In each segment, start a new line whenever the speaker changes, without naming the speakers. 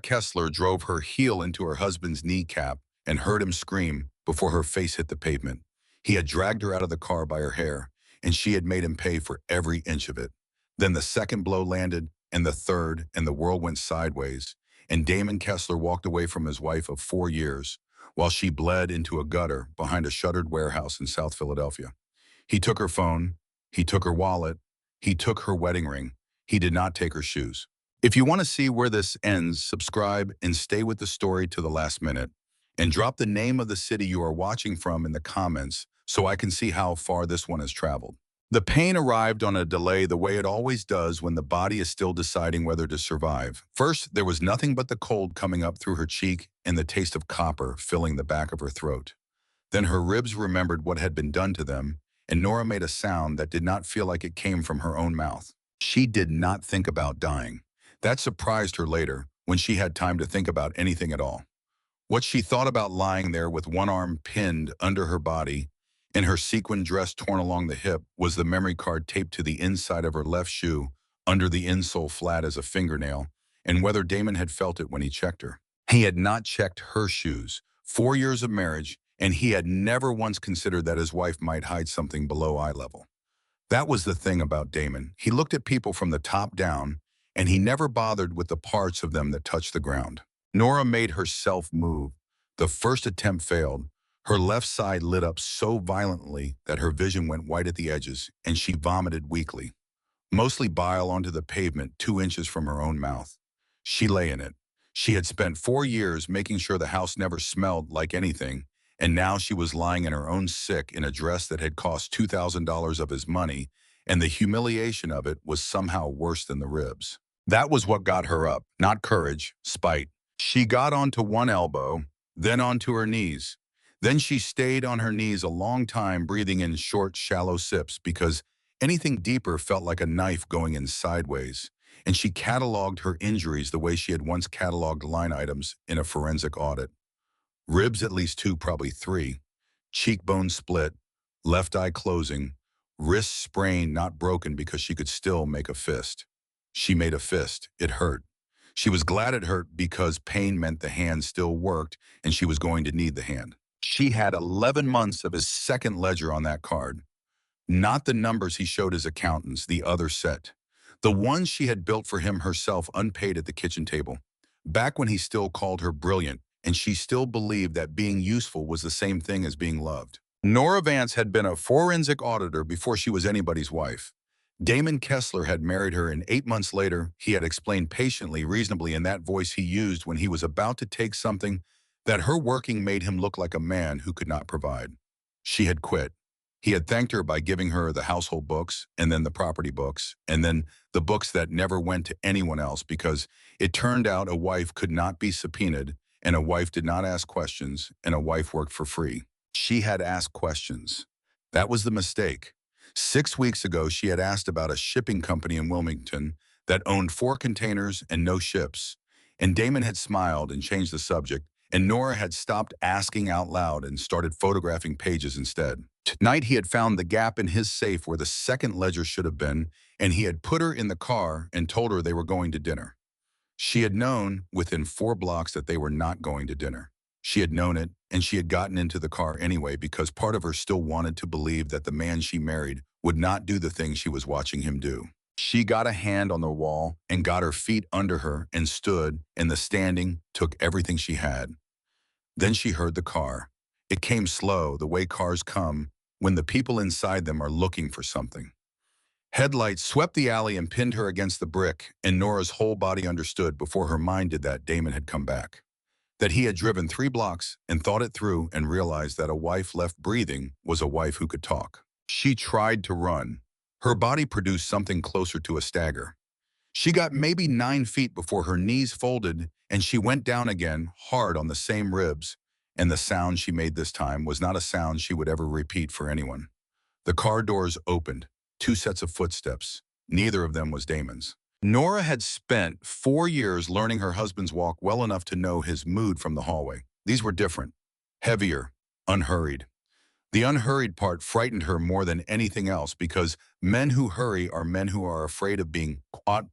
Kessler drove her heel into her husband's kneecap and heard him scream before her face hit the pavement. He had dragged her out of the car by her hair, and she had made him pay for every inch of it. Then the second blow landed, and the third, and the world went sideways, and Damon Kessler walked away from his wife of 4 years, while she bled into a gutter behind a shuttered warehouse in South Philadelphia. He took her phone, he took her wallet, he took her wedding ring. He did not take her shoes. If you want to see where this ends, subscribe and stay with the story to the last minute. And drop the name of the city you are watching from in the comments so I can see how far this one has traveled. The pain arrived on a delay the way it always does when the body is still deciding whether to survive. First, there was nothing but the cold coming up through her cheek and the taste of copper filling the back of her throat. Then her ribs remembered what had been done to them, and Nora made a sound that did not feel like it came from her own mouth. She did not think about dying. That surprised her later, when she had time to think about anything at all. What she thought about lying there with one arm pinned under her body and her sequin dress torn along the hip was the memory card taped to the inside of her left shoe, under the insole flat as a fingernail, and whether Damon had felt it when he checked her. He had not checked her shoes. 4 years of marriage, and he had never once considered that his wife might hide something below eye level. That was the thing about Damon. He looked at people from the top down, and he never bothered with the parts of them that touched the ground. Nora made herself move. The first attempt failed. Her left side lit up so violently that her vision went white at the edges, and she vomited weakly, mostly bile onto the pavement 2 inches from her own mouth. She lay in it. She had spent 4 years making sure the house never smelled like anything, and now she was lying in her own sick in a dress that had cost $2,000 of his money, and the humiliation of it was somehow worse than the ribs. That was what got her up, not courage, spite. She got onto one elbow, then onto her knees. Then she stayed on her knees a long time, breathing in short, shallow sips because anything deeper felt like a knife going in sideways. And she cataloged her injuries the way she had once cataloged line items in a forensic audit. Ribs at least 2, probably 3. Cheekbone split, left eye closing, wrist sprained, not broken because she could still make a fist. She made a fist. It hurt. She was glad it hurt because pain meant the hand still worked and she was going to need the hand. She had 11 months of his second ledger on that card. Not the numbers he showed his accountants, the other set. The ones she had built for him herself unpaid at the kitchen table. Back when he still called her brilliant and she still believed that being useful was the same thing as being loved. Nora Vance had been a forensic auditor before she was anybody's wife. Damon Kessler had married her, and 8 months later, he had explained patiently, reasonably in that voice he used when he was about to take something, that her working made him look like a man who could not provide. She had quit. He had thanked her by giving her the household books, and then the property books, and then the books that never went to anyone else because it turned out a wife could not be subpoenaed, and a wife did not ask questions, and a wife worked for free. She had asked questions. That was the mistake. 6 weeks ago, she had asked about a shipping company in Wilmington that owned 4 containers and no ships, and Damon had smiled and changed the subject, and Nora had stopped asking out loud and started photographing pages instead. Tonight, he had found the gap in his safe where the second ledger should have been, and he had put her in the car and told her they were going to dinner. She had known within 4 blocks that they were not going to dinner. She had known it, and she had gotten into the car anyway because part of her still wanted to believe that the man she married would not do the thing she was watching him do. She got a hand on the wall and got her feet under her and stood, and the standing took everything she had. Then she heard the car. It came slow, the way cars come when the people inside them are looking for something. Headlights swept the alley and pinned her against the brick, and Nora's whole body understood before her mind did that Damon had come back. That he had driven 3 blocks and thought it through and realized that a wife left breathing was a wife who could talk. She tried to run. Her body produced something closer to a stagger. She got maybe 9 feet before her knees folded and she went down again, hard on the same ribs, and the sound she made this time was not a sound she would ever repeat for anyone. The car doors opened, 2 sets of footsteps. Neither of them was Damon's. Nora had spent 4 years learning her husband's walk well enough to know his mood from the hallway. These were different, heavier, unhurried. The unhurried part frightened her more than anything else because men who hurry are men who are afraid of being caught,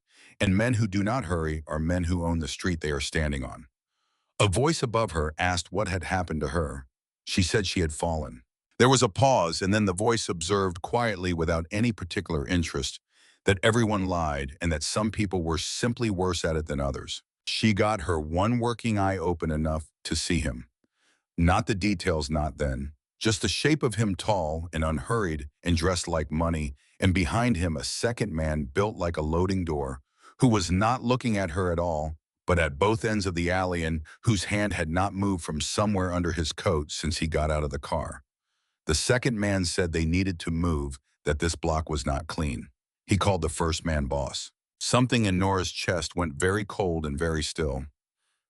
And men who do not hurry are men who own the street they are standing on. A voice above her asked what had happened to her. She said she had fallen. There was a pause, and then the voice observed quietly without any particular interest that everyone lied and that some people were simply worse at it than others. She got her one working eye open enough to see him. Not the details, not then. Just the shape of him, tall and unhurried and dressed like money, and behind him a second man built like a loading door, who was not looking at her at all, but at both ends of the alley, and whose hand had not moved from somewhere under his coat since he got out of the car. The second man said they needed to move, that this block was not clean. He called the first man boss. Something in Nora's chest went very cold and very still.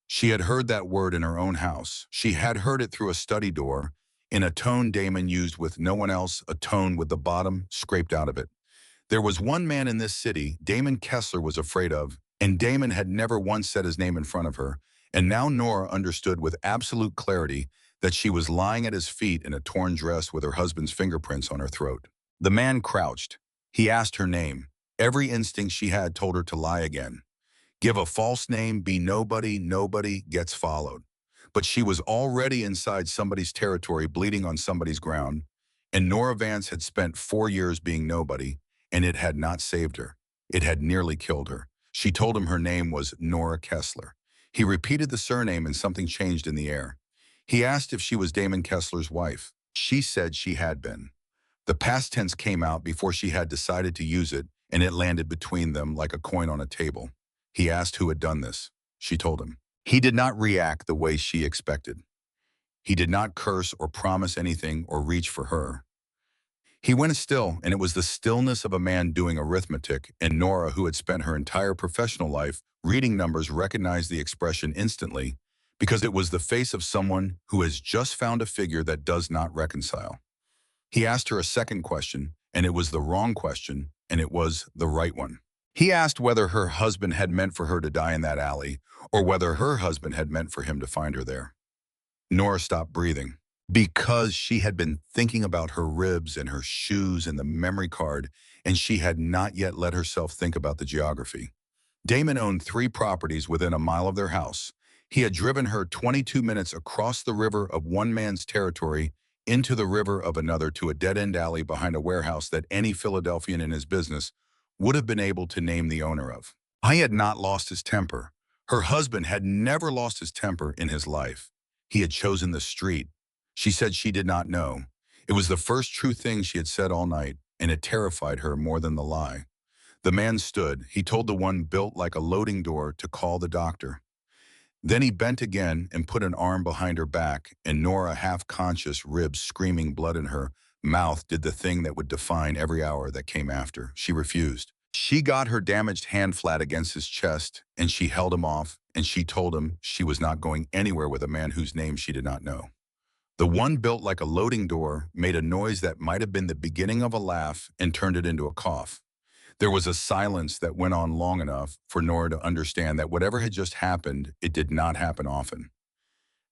She had heard that word in her own house. She had heard it through a study door, in a tone Damon used with no one else, a tone with the bottom scraped out of it. There was one man in this city Damon Kessler was afraid of, and Damon had never once said his name in front of her, and now Nora understood with absolute clarity that she was lying at his feet in a torn dress with her husband's fingerprints on her throat. The man crouched. He asked her name. Every instinct she had told her to lie again. Give a false name, be nobody, nobody gets followed. But she was already inside somebody's territory, bleeding on somebody's ground, and Nora Vance had spent 4 years being nobody, and it had not saved her. It had nearly killed her. She told him her name was Nora Kessler. He repeated the surname and something changed in the air. He asked if she was Damon Kessler's wife. She said she had been. The past tense came out before she had decided to use it, and it landed between them like a coin on a table. He asked who had done this. She told him. He did not react the way she expected. He did not curse or promise anything or reach for her. He went still, and it was the stillness of a man doing arithmetic, and Nora, who had spent her entire professional life reading numbers, recognized the expression instantly because it was the face of someone who has just found a figure that does not reconcile. He asked her a second question, and it was the wrong question, and it was the right one. He asked whether her husband had meant for her to die in that alley, or whether her husband had meant for him to find her there. Nora stopped breathing because she had been thinking about her ribs and her shoes and the memory card, and she had not yet let herself think about the geography. Damon owned 3 properties within a mile of their house. He had driven her 22 minutes across the river of one man's territory into the river of another to a dead-end alley behind a warehouse that any Philadelphian in his business would have been able to name the owner of. He had not lost his temper. Her husband had never lost his temper in his life. He had chosen the street. She said she did not know. It was the first true thing she had said all night, and it terrified her more than the lie. The man stood. He told the one built like a loading door to call the doctor. Then he bent again and put an arm behind her back, and Nora, half-conscious, ribs screaming, blood in her mouth, did the thing that would define every hour that came after. She refused. She got her damaged hand flat against his chest, and she held him off, and she told him she was not going anywhere with a man whose name she did not know. The one built like a loading door made a noise that might have been the beginning of a laugh and turned it into a cough. There was a silence that went on long enough for Nora to understand that whatever had just happened, it did not happen often.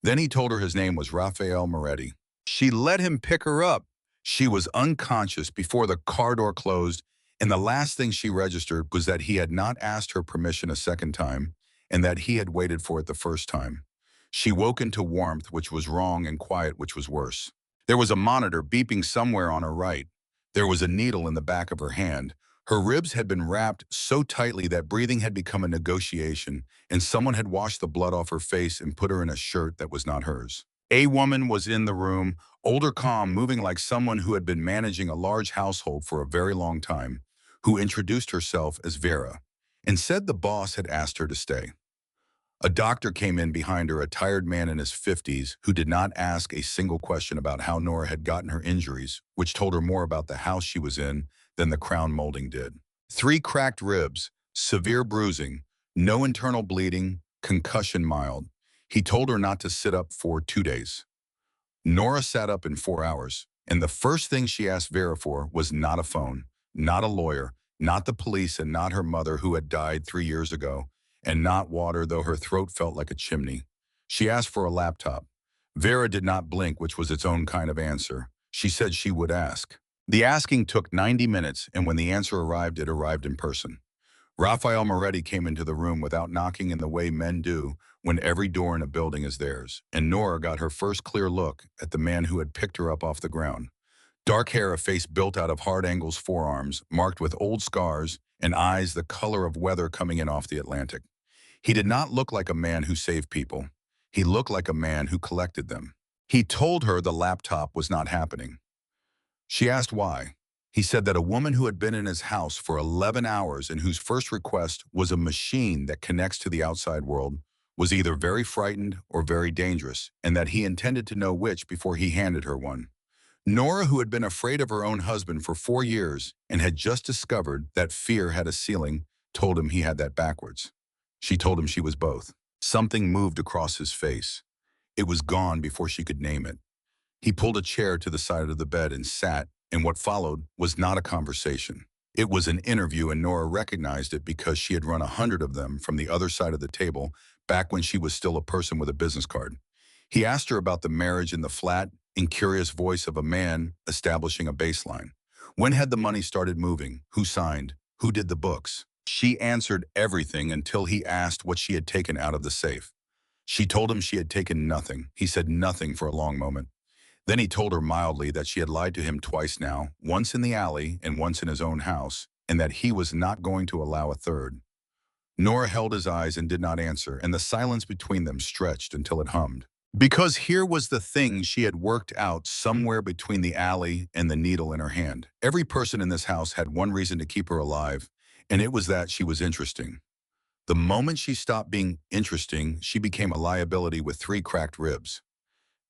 Then he told her his name was Raphael Moretti. She let him pick her up. She was unconscious before the car door closed, and the last thing she registered was that he had not asked her permission a second time, and that he had waited for it the first time. She woke into warmth, which was wrong, and quiet, which was worse. There was a monitor beeping somewhere on her right. There was a needle in the back of her hand. Her ribs had been wrapped so tightly that breathing had become a negotiation, and someone had washed the blood off her face and put her in a shirt that was not hers. A woman was in the room, older, calm, moving like someone who had been managing a large household for a very long time, who introduced herself as Vera, and said the boss had asked her to stay. A doctor came in behind her, a tired man in his 50s, who did not ask a single question about how Nora had gotten her injuries, which told her more about the house she was in than the crown molding did. 3 cracked ribs, severe bruising, no internal bleeding, concussion mild. He told her not to sit up for 2 days. Nora sat up in 4 hours, and the first thing she asked Vera for was not a phone, not a lawyer, not the police, and not her mother who had died 3 years ago, and not water, though her throat felt like a chimney. She asked for a laptop. Vera did not blink, which was its own kind of answer. She said she would ask. The asking took 90 minutes, and when the answer arrived, it arrived in person. Rafael Moretti came into the room without knocking in the way men do when every door in a building is theirs, and Nora got her first clear look at the man who had picked her up off the ground. Dark hair, a face built out of hard angles, forearms, marked with old scars, and eyes the color of weather coming in off the Atlantic. He did not look like a man who saved people. He looked like a man who collected them. He told her the laptop was not happening. She asked why. He said that a woman who had been in his house for 11 hours and whose first request was a machine that connects to the outside world was either very frightened or very dangerous, and that he intended to know which before he handed her one. Nora, who had been afraid of her own husband for 4 years and had just discovered that fear had a ceiling, told him he had that backwards. She told him she was both. Something moved across his face. It was gone before she could name it. He pulled a chair to the side of the bed and sat, and what followed was not a conversation. It was an interview, and Nora recognized it because she had run 100 of them from the other side of the table back when she was still a person with a business card. He asked her about the marriage in the flat and curious voice of a man establishing a baseline. When had the money started moving? Who signed? Who did the books? She answered everything until he asked what she had taken out of the safe. She told him she had taken nothing. He said nothing for a long moment. Then he told her mildly that she had lied to him twice now, once in the alley and once in his own house, and that he was not going to allow a third. Nora held his eyes and did not answer, and the silence between them stretched until it hummed. Because here was the thing she had worked out somewhere between the alley and the needle in her hand. Every person in this house had one reason to keep her alive, and it was that she was interesting. The moment she stopped being interesting, she became a liability with 3 cracked ribs.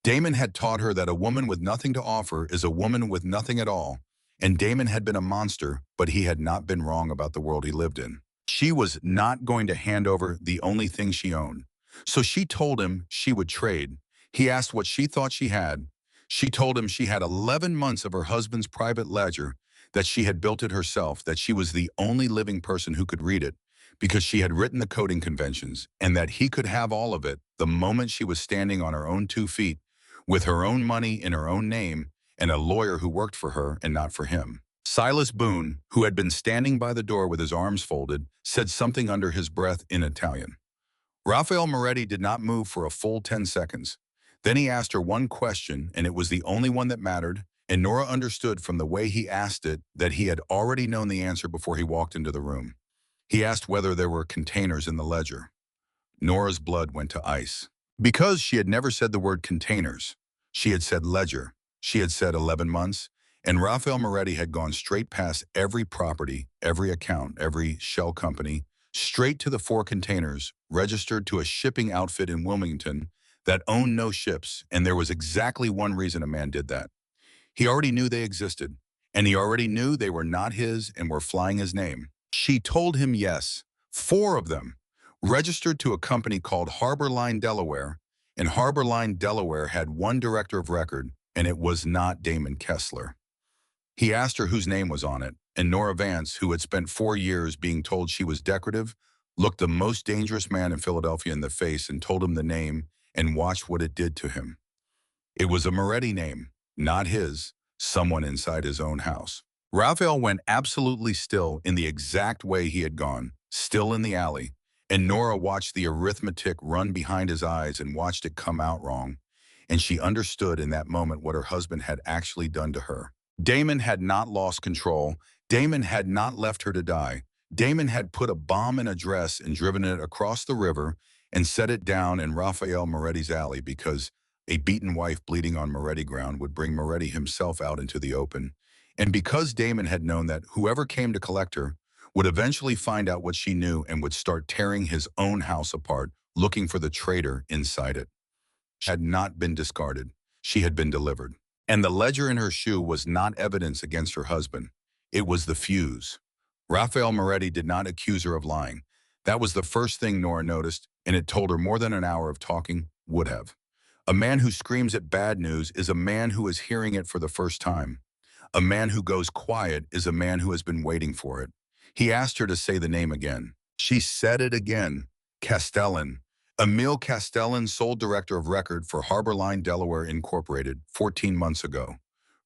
Damon had taught her that a woman with nothing to offer is a woman with nothing at all, and Damon had been a monster, but he had not been wrong about the world he lived in. She was not going to hand over the only thing she owned. So she told him she would trade. He asked what she thought she had. She told him she had 11 months of her husband's private ledger, that she had built it herself, that she was the only living person who could read it, because she had written the coding conventions, and that he could have all of it the moment she was standing on her own 2 feet, with her own money in her own name, and a lawyer who worked for her and not for him. Silas Boone, who had been standing by the door with his arms folded, said something under his breath in Italian. Rafael Moretti did not move for a full 10 seconds. Then he asked her one question, and it was the only one that mattered, and Nora understood from the way he asked it that he had already known the answer before he walked into the room. He asked whether there were containers in the ledger. Nora's blood went to ice. Because she had never said the word containers. She had said ledger. She had said 11 months. And Rafael Moretti had gone straight past every property, every account, every shell company, straight to the 4 containers registered to a shipping outfit in Wilmington that owned no ships, and there was exactly one reason a man did that. He already knew they existed, and he already knew they were not his and were flying his name. She told him yes, 4 of them, registered to a company called Harbor Line Delaware, and Harbor Line Delaware had one director of record, and it was not Damon Kessler. He asked her whose name was on it, and Nora Vance, who had spent 4 years being told she was decorative, looked the most dangerous man in Philadelphia in the face and told him the name, and watched what it did to him. It was a Moretti name, not his, someone inside his own house. Raphael went absolutely still in the exact way he had gone, still in the alley, and Nora watched the arithmetic run behind his eyes and watched it come out wrong, and she understood in that moment what her husband had actually done to her. Damon had not lost control. Damon had not left her to die. Damon had put a bomb in a dress and driven it across the river and set it down in Raphael Moretti's alley because a beaten wife bleeding on Moretti ground would bring Moretti himself out into the open. And because Damon had known that whoever came to collect her would eventually find out what she knew and would start tearing his own house apart, looking for the traitor inside it. She had not been discarded. She had been delivered. And the ledger in her shoe was not evidence against her husband. It was the fuse. Raphael Moretti did not accuse her of lying. That was the first thing Nora noticed, and it told her more than an hour of talking would have. A man who screams at bad news is a man who is hearing it for the first time. A man who goes quiet is a man who has been waiting for it. He asked her to say the name again. She said it again. Castellan. Emil Castellan, sole director of record for Harbor Line Delaware Incorporated, 14 months ago.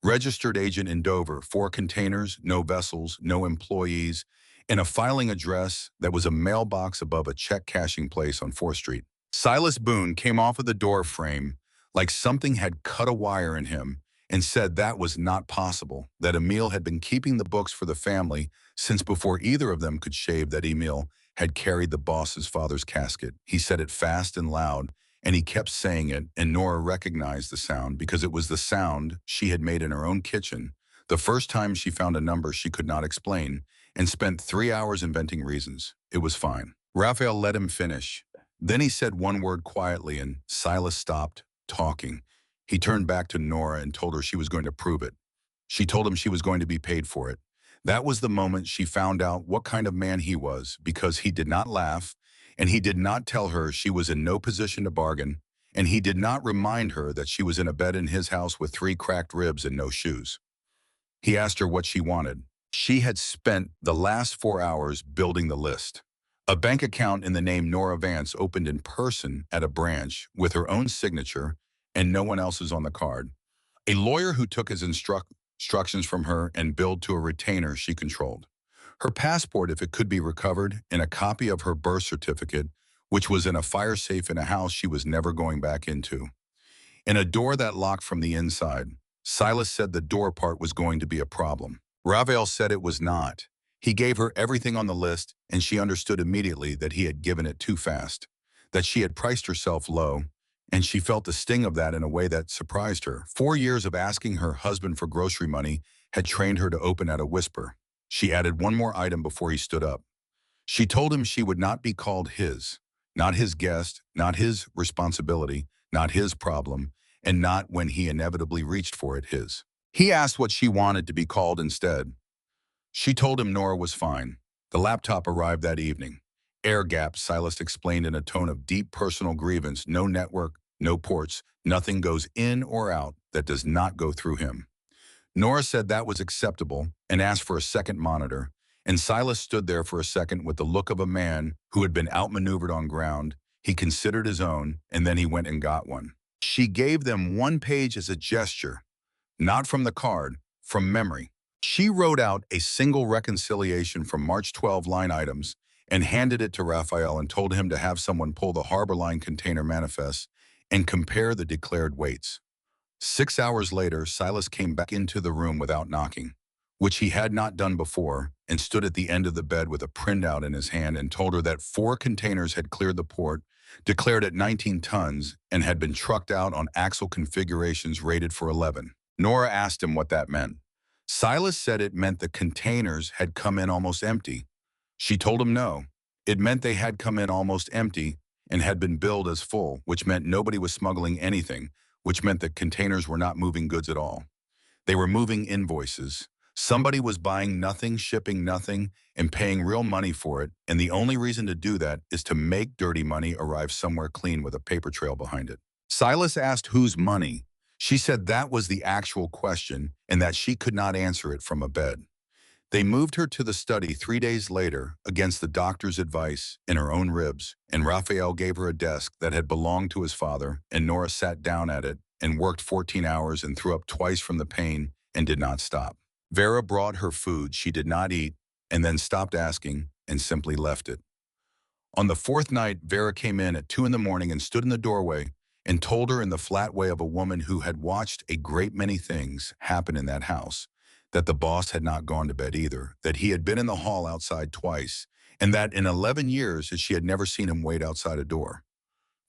Registered agent in Dover, 4 containers, no vessels, no employees, in a filing address that was a mailbox above a check cashing place on 4th Street. Silas Boone came off of the door frame like something had cut a wire in him and said that was not possible, that Emil had been keeping the books for the family since before either of them could shave, that Emil had carried the boss's father's casket. He said it fast and loud, and he kept saying it, and Nora recognized the sound because it was the sound she had made in her own kitchen the first time she found a number she could not explain and spent 3 hours inventing reasons. It was fine. Raphael let him finish. Then he said one word quietly, and Silas stopped talking. He turned back to Nora and told her she was going to prove it. She told him she was going to be paid for it. That was the moment she found out what kind of man he was, because he did not laugh, and he did not tell her she was in no position to bargain, and he did not remind her that she was in a bed in his house with 3 cracked ribs and no shoes. He asked her what she wanted. She had spent the last 4 hours building the list. A bank account in the name Nora Vance, opened in person at a branch with her own signature and no one else's on the card. A lawyer who took his instructions from her and billed to a retainer she controlled. Her passport, if it could be recovered, and a copy of her birth certificate, which was in a fire safe in a house she was never going back into. And a door that locked from the inside. Silas said the door part was going to be a problem. Ravel said it was not. He gave her everything on the list, and she understood immediately that he had given it too fast, that she had priced herself low, and she felt the sting of that in a way that surprised her. 4 years of asking her husband for grocery money had trained her to open at a whisper. She added one more item before he stood up. She told him she would not be called his, not his guest, not his responsibility, not his problem, and not, when he inevitably reached for it, his. He asked what she wanted to be called instead. She told him Nora was fine. The laptop arrived that evening. Air gap, Silas explained in a tone of deep personal grievance. No network, no ports, nothing goes in or out that does not go through him. Nora said that was acceptable and asked for a second monitor, and Silas stood there for a second with the look of a man who had been outmaneuvered on ground he considered his own, and then he went and got one. She gave them one page as a gesture, not from the card, from memory. She wrote out a single reconciliation from March 12 line items and handed it to Raphael and told him to have someone pull the Harbor Line container manifest and compare the declared weights. 6 hours later, Silas came back into the room without knocking, which he had not done before, and stood at the end of the bed with a printout in his hand and told her that 4 containers had cleared the port, declared at 19 tons, and had been trucked out on axle configurations rated for 11. Nora asked him what that meant. Silas said it meant the containers had come in almost empty. She told him no. It meant they had come in almost empty and had been billed as full, which meant nobody was smuggling anything, which meant that containers were not moving goods at all. They were moving invoices. Somebody was buying nothing, shipping nothing, and paying real money for it, and the only reason to do that is to make dirty money arrive somewhere clean with a paper trail behind it. Silas asked whose money. She said that was the actual question and that she could not answer it from a bed. They moved her to the study 3 days later against the doctor's advice in her own ribs, and Raphael gave her a desk that had belonged to his father, and Nora sat down at it and worked 14 hours and threw up twice from the pain and did not stop. Vera brought her food she did not eat and then stopped asking and simply left it. On the 4th night, Vera came in at 2 in the morning and stood in the doorway and told her in the flat way of a woman who had watched a great many things happen in that house, that the boss had not gone to bed either, that he had been in the hall outside twice, and that in 11 years she had never seen him wait outside a door.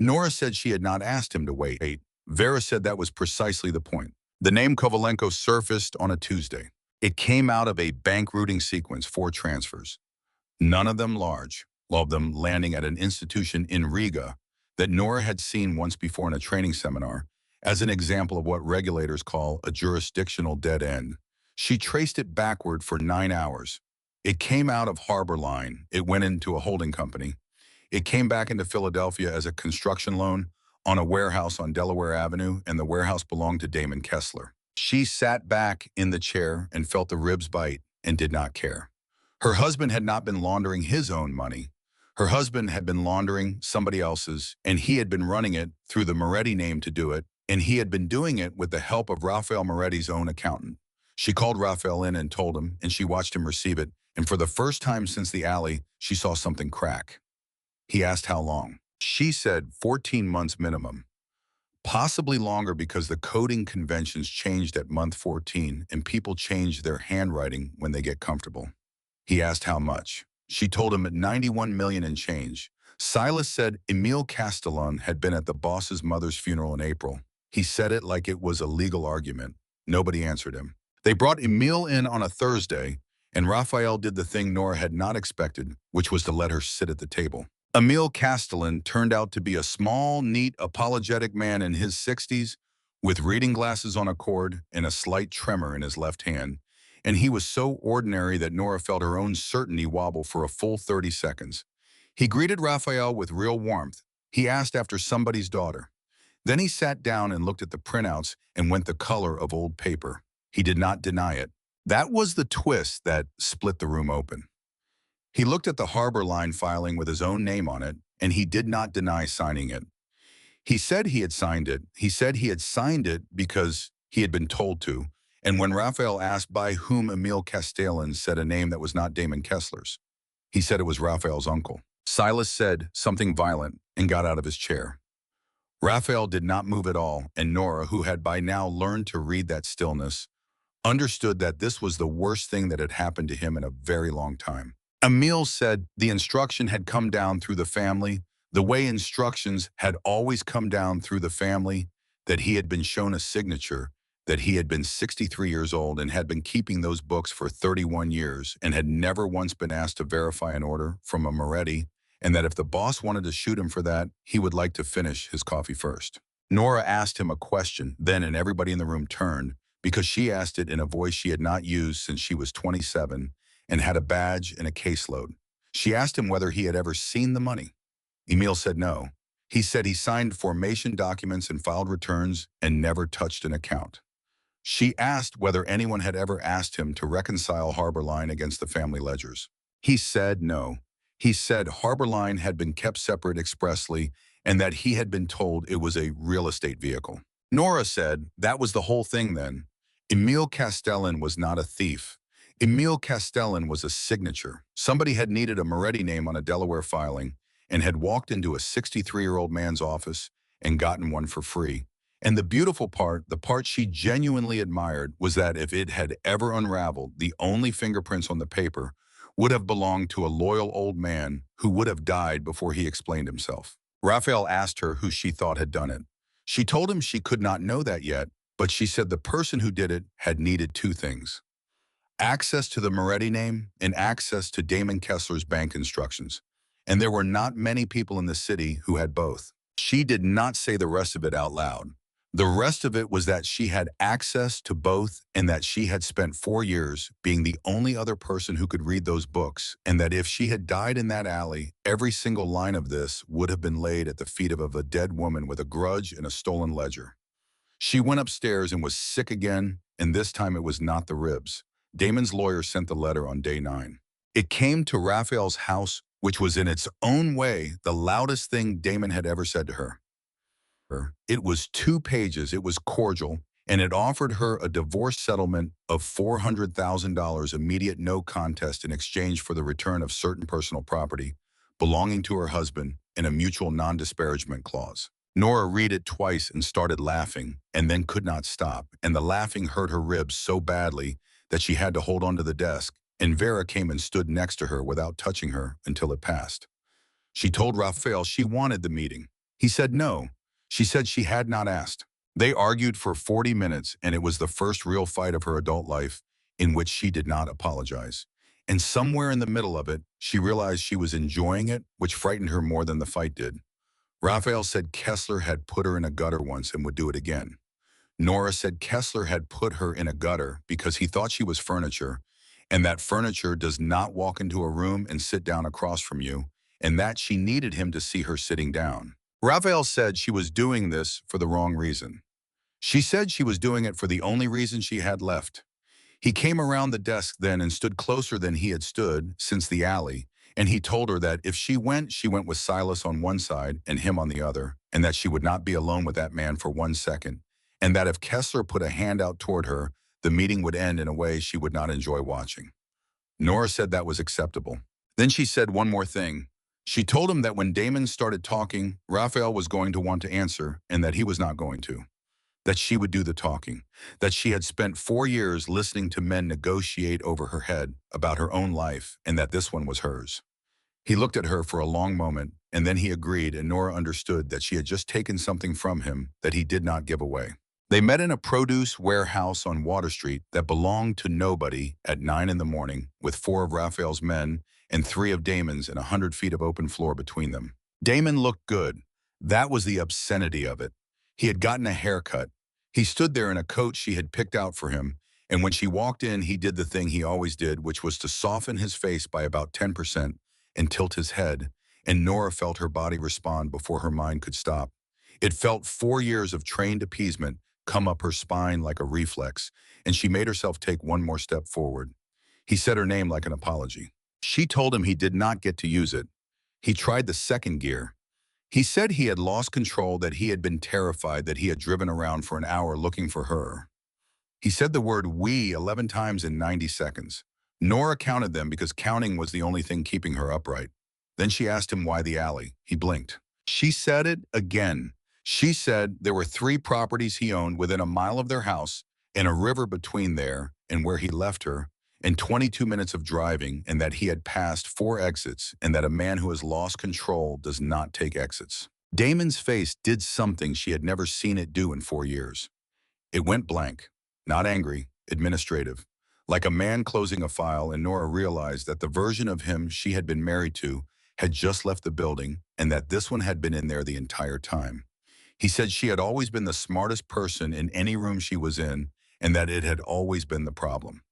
Nora said she had not asked him to wait. Vera said that was precisely the point. The name Kovalenko surfaced on a Tuesday. It came out of a bank routing sequence, 4 transfers, none of them large, all of them landing at an institution in Riga that Nora had seen once before in a training seminar as an example of what regulators call a jurisdictional dead end. She traced it backward for 9 hours. It came out of Harbor Line. It went into a holding company. It came back into Philadelphia as a construction loan on a warehouse on Delaware Avenue, and the warehouse belonged to Damon Kessler. She sat back in the chair and felt the ribs bite and did not care. Her husband had not been laundering his own money. Her husband had been laundering somebody else's, and he had been running it through the Moretti name to do it, and he had been doing it with the help of Raphael Moretti's own accountant. She called Raphael in and told him, and she watched him receive it, and for the first time since the alley, she saw something crack. He asked how long. She said 14 months minimum, possibly longer because the coding conventions changed at month 14 and people change their handwriting when they get comfortable. He asked how much. She told him at 91 million and change. Silas said Emile Castellan had been at the boss's mother's funeral in April. He said it like it was a legal argument. Nobody answered him. They brought Emile in on a Thursday, and Raphael did the thing Nora had not expected, which was to let her sit at the table. Emile Castellan turned out to be a small, neat, apologetic man in his 60s, with reading glasses on a cord and a slight tremor in his left hand, and he was so ordinary that Nora felt her own certainty wobble for a full 30 seconds. He greeted Raphael with real warmth. He asked after somebody's daughter. Then he sat down and looked at the printouts and went the color of old paper. He did not deny it. That was the twist that split the room open. He looked at the Harbor Line filing with his own name on it, and he did not deny signing it. He said he had signed it. He said he had signed it because he had been told to, and when Raphael asked by whom Emile Castellan said a name that was not Damon Kessler's, he said it was Raphael's uncle. Silas said something violent and got out of his chair. Raphael did not move at all, and Nora, who had by now learned to read that stillness, understood that this was the worst thing that had happened to him in a very long time. Emile said the instruction had come down through the family, the way instructions had always come down through the family, that he had been shown a signature, that he had been 63 years old and had been keeping those books for 31 years and had never once been asked to verify an order from a Moretti, and that if the boss wanted to shoot him for that, he would like to finish his coffee first. Nora asked him a question then, and everybody in the room turned, because she asked it in a voice she had not used since she was 27 and had a badge and a caseload. She asked him whether he had ever seen the money. Emile said no. He said he signed formation documents and filed returns and never touched an account. She asked whether anyone had ever asked him to reconcile Harbor Line against the family ledgers. He said no. He said Harbor Line had been kept separate expressly and that he had been told it was a real estate vehicle. Nora said that was the whole thing then. Emile Castellan was not a thief. Emile Castellan was a signature. Somebody had needed a Moretti name on a Delaware filing and had walked into a 63-year-old man's office and gotten one for free. And the beautiful part, the part she genuinely admired, was that if it had ever unraveled, the only fingerprints on the paper would have belonged to a loyal old man who would have died before he explained himself. Raphael asked her who she thought had done it. She told him she could not know that yet, but she said the person who did it had needed two things: access to the Moretti name and access to Damon Kessler's bank instructions. And there were not many people in the city who had both. She did not say the rest of it out loud. The rest of it was that she had access to both and that she had spent 4 years being the only other person who could read those books, and that if she had died in that alley, every single line of this would have been laid at the feet of a dead woman with a grudge and a stolen ledger. She went upstairs and was sick again, and this time it was not the ribs. Damon's lawyer sent the letter on day 9. It came to Raphael's house, which was in its own way the loudest thing Damon had ever said to her. It was 2 pages, it was cordial, and it offered her a divorce settlement of $400,000 immediate no contest in exchange for the return of certain personal property belonging to her husband and a mutual non-disparagement clause. Nora read it twice and started laughing, and then could not stop, and the laughing hurt her ribs so badly that she had to hold onto the desk, and Vera came and stood next to her without touching her until it passed. She told Raphael she wanted the meeting. He said no. She said she had not asked. They argued for 40 minutes, and it was the first real fight of her adult life in which she did not apologize. And somewhere in the middle of it, she realized she was enjoying it, which frightened her more than the fight did. Raphael said Kessler had put her in a gutter once and would do it again. Nora said Kessler had put her in a gutter because he thought she was furniture, and that furniture does not walk into a room and sit down across from you, and that she needed him to see her sitting down. Raphael said she was doing this for the wrong reason. She said she was doing it for the only reason she had left. He came around the desk then and stood closer than he had stood since the alley, and he told her that if she went with Silas on one side and him on the other, and that she would not be alone with that man for 1 second, and that if Kessler put a hand out toward her, the meeting would end in a way she would not enjoy watching. Nora said that was acceptable. Then she said one more thing. She told him that when Damon started talking, Raphael was going to want to answer and that he was not going to. That she would do the talking. That she had spent 4 years listening to men negotiate over her head about her own life and that this one was hers. He looked at her for a long moment and then he agreed, and Nora understood that she had just taken something from him that he did not give away. They met in a produce warehouse on Water Street that belonged to nobody at 9 in the morning with 4 of Raphael's men and 3 of Damon's and 100 feet of open floor between them. Damon looked good. That was the obscenity of it. He had gotten a haircut. He stood there in a coat she had picked out for him, and when she walked in, he did the thing he always did, which was to soften his face by about 10% and tilt his head, and Nora felt her body respond before her mind could stop. It felt 4 years of trained appeasement come up her spine like a reflex, and she made herself take one more step forward. He said her name like an apology. She told him he did not get to use it. He tried the second gear. He said he had lost control, that he had been terrified, that he had driven around for an hour looking for her. He said the word "we" 11 times in 90 seconds. Nora counted them because counting was the only thing keeping her upright. Then she asked him why the alley. He blinked. She said it again. She said there were 3 properties he owned within a mile of their house and a river between there and where he left her, and 22 minutes of driving, and that he had passed 4 exits, and that a man who has lost control does not take exits. Damon's face did something she had never seen it do in 4 years. It went blank, not angry, administrative, like a man closing a file, and Nora realized that the version of him she had been married to had just left the building and that this one had been in there the entire time. He said she had always been the smartest person in any room she was in and that it had always been the problem.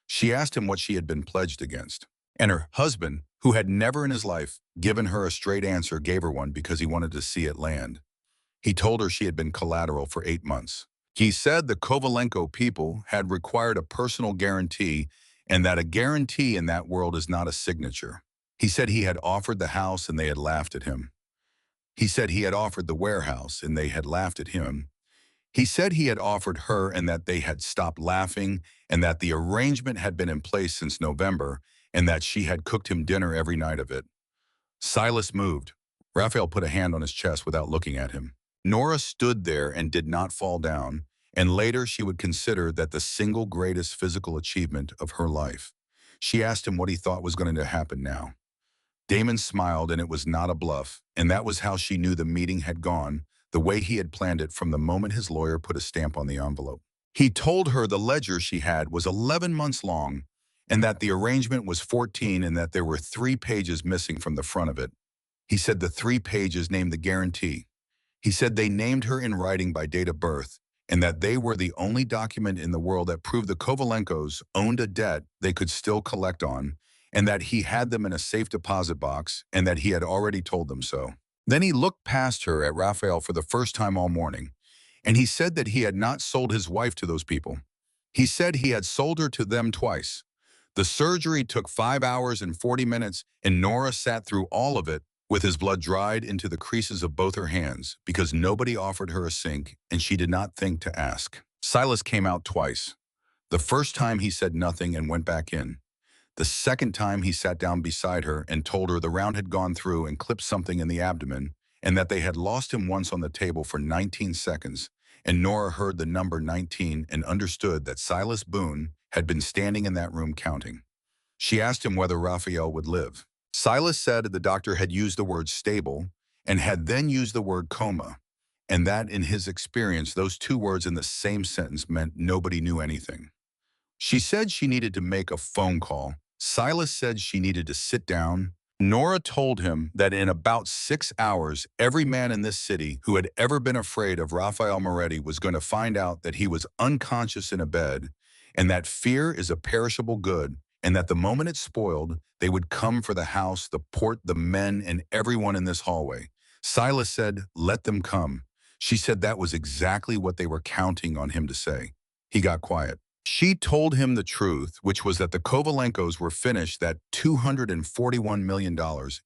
She asked him what she had been pledged against. And her husband, who had never in his life given her a straight answer, gave her one because he wanted to see it land. He told her she had been collateral for 8 months. He said the Kovalenko people had required a personal guarantee and that a guarantee in that world is not a signature. He said he had offered the house and they had laughed at him. He said he had offered the warehouse and they had laughed at him. He said he had offered her and that they had stopped laughing, and that the arrangement had been in place since November and that she had cooked him dinner every night of it. Silas moved. Raphael put a hand on his chest without looking at him. Nora stood there and did not fall down, and later she would consider that the single greatest physical achievement of her life. She asked him what he thought was going to happen now. Damon smiled, and it was not a bluff, and that was how she knew the meeting had gone, the way he had planned it from the moment his lawyer put a stamp on the envelope. He told her the ledger she had was 11 months long, and that the arrangement was 14, and that there were 3 pages missing from the front of it. He said the 3 pages named the guarantee. He said they named her in writing by date of birth, and that they were the only document in the world that proved the Kovalenkos owned a debt they could still collect on, and that he had them in a safe deposit box, and that he had already told them so. Then he looked past her at Raphael for the first time all morning, and he said that he had not sold his wife to those people. He said he had sold her to them twice. The surgery took 5 hours and 40 minutes, and Nora sat through all of it with his blood dried into the creases of both her hands because nobody offered her a sink, and she did not think to ask. Silas came out twice. The first time he said nothing and went back in. The second time he sat down beside her and told her the round had gone through and clipped something in the abdomen, and that they had lost him once on the table for 19 seconds, and Nora heard the number 19 and understood that Silas Boone had been standing in that room counting. She asked him whether Raphael would live. Silas said the doctor had used the word stable and had then used the word coma, and that in his experience those 2 words in the same sentence meant nobody knew anything. She said she needed to make a phone call. Silas said she needed to sit down. Nora told him that in about 6 hours, every man in this city who had ever been afraid of Raphael Moretti was going to find out that he was unconscious in a bed, and that fear is a perishable good, and that the moment it's spoiled, they would come for the house, the port, the men, and everyone in this hallway. Silas said, "Let them come." She said that was exactly what they were counting on him to say. He got quiet. She told him the truth, which was that the Kovalenkos were finished, that $241 million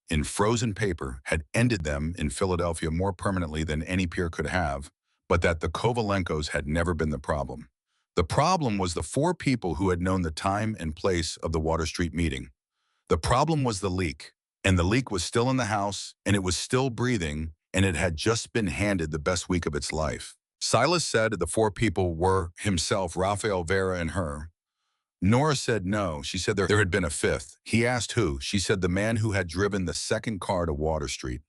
in frozen paper had ended them in Philadelphia more permanently than any peer could have, but that the Kovalenkos had never been the problem. The problem was the four people who had known the time and place of the Water Street meeting. The problem was the leak, and the leak was still in the house, and it was still breathing, and it had just been handed the best week of its life. Silas said the four people were himself, Raphael, Vera, and her. Nora said no. She said there had been a fifth. He asked who. She said the man who had driven the second car to Water Street.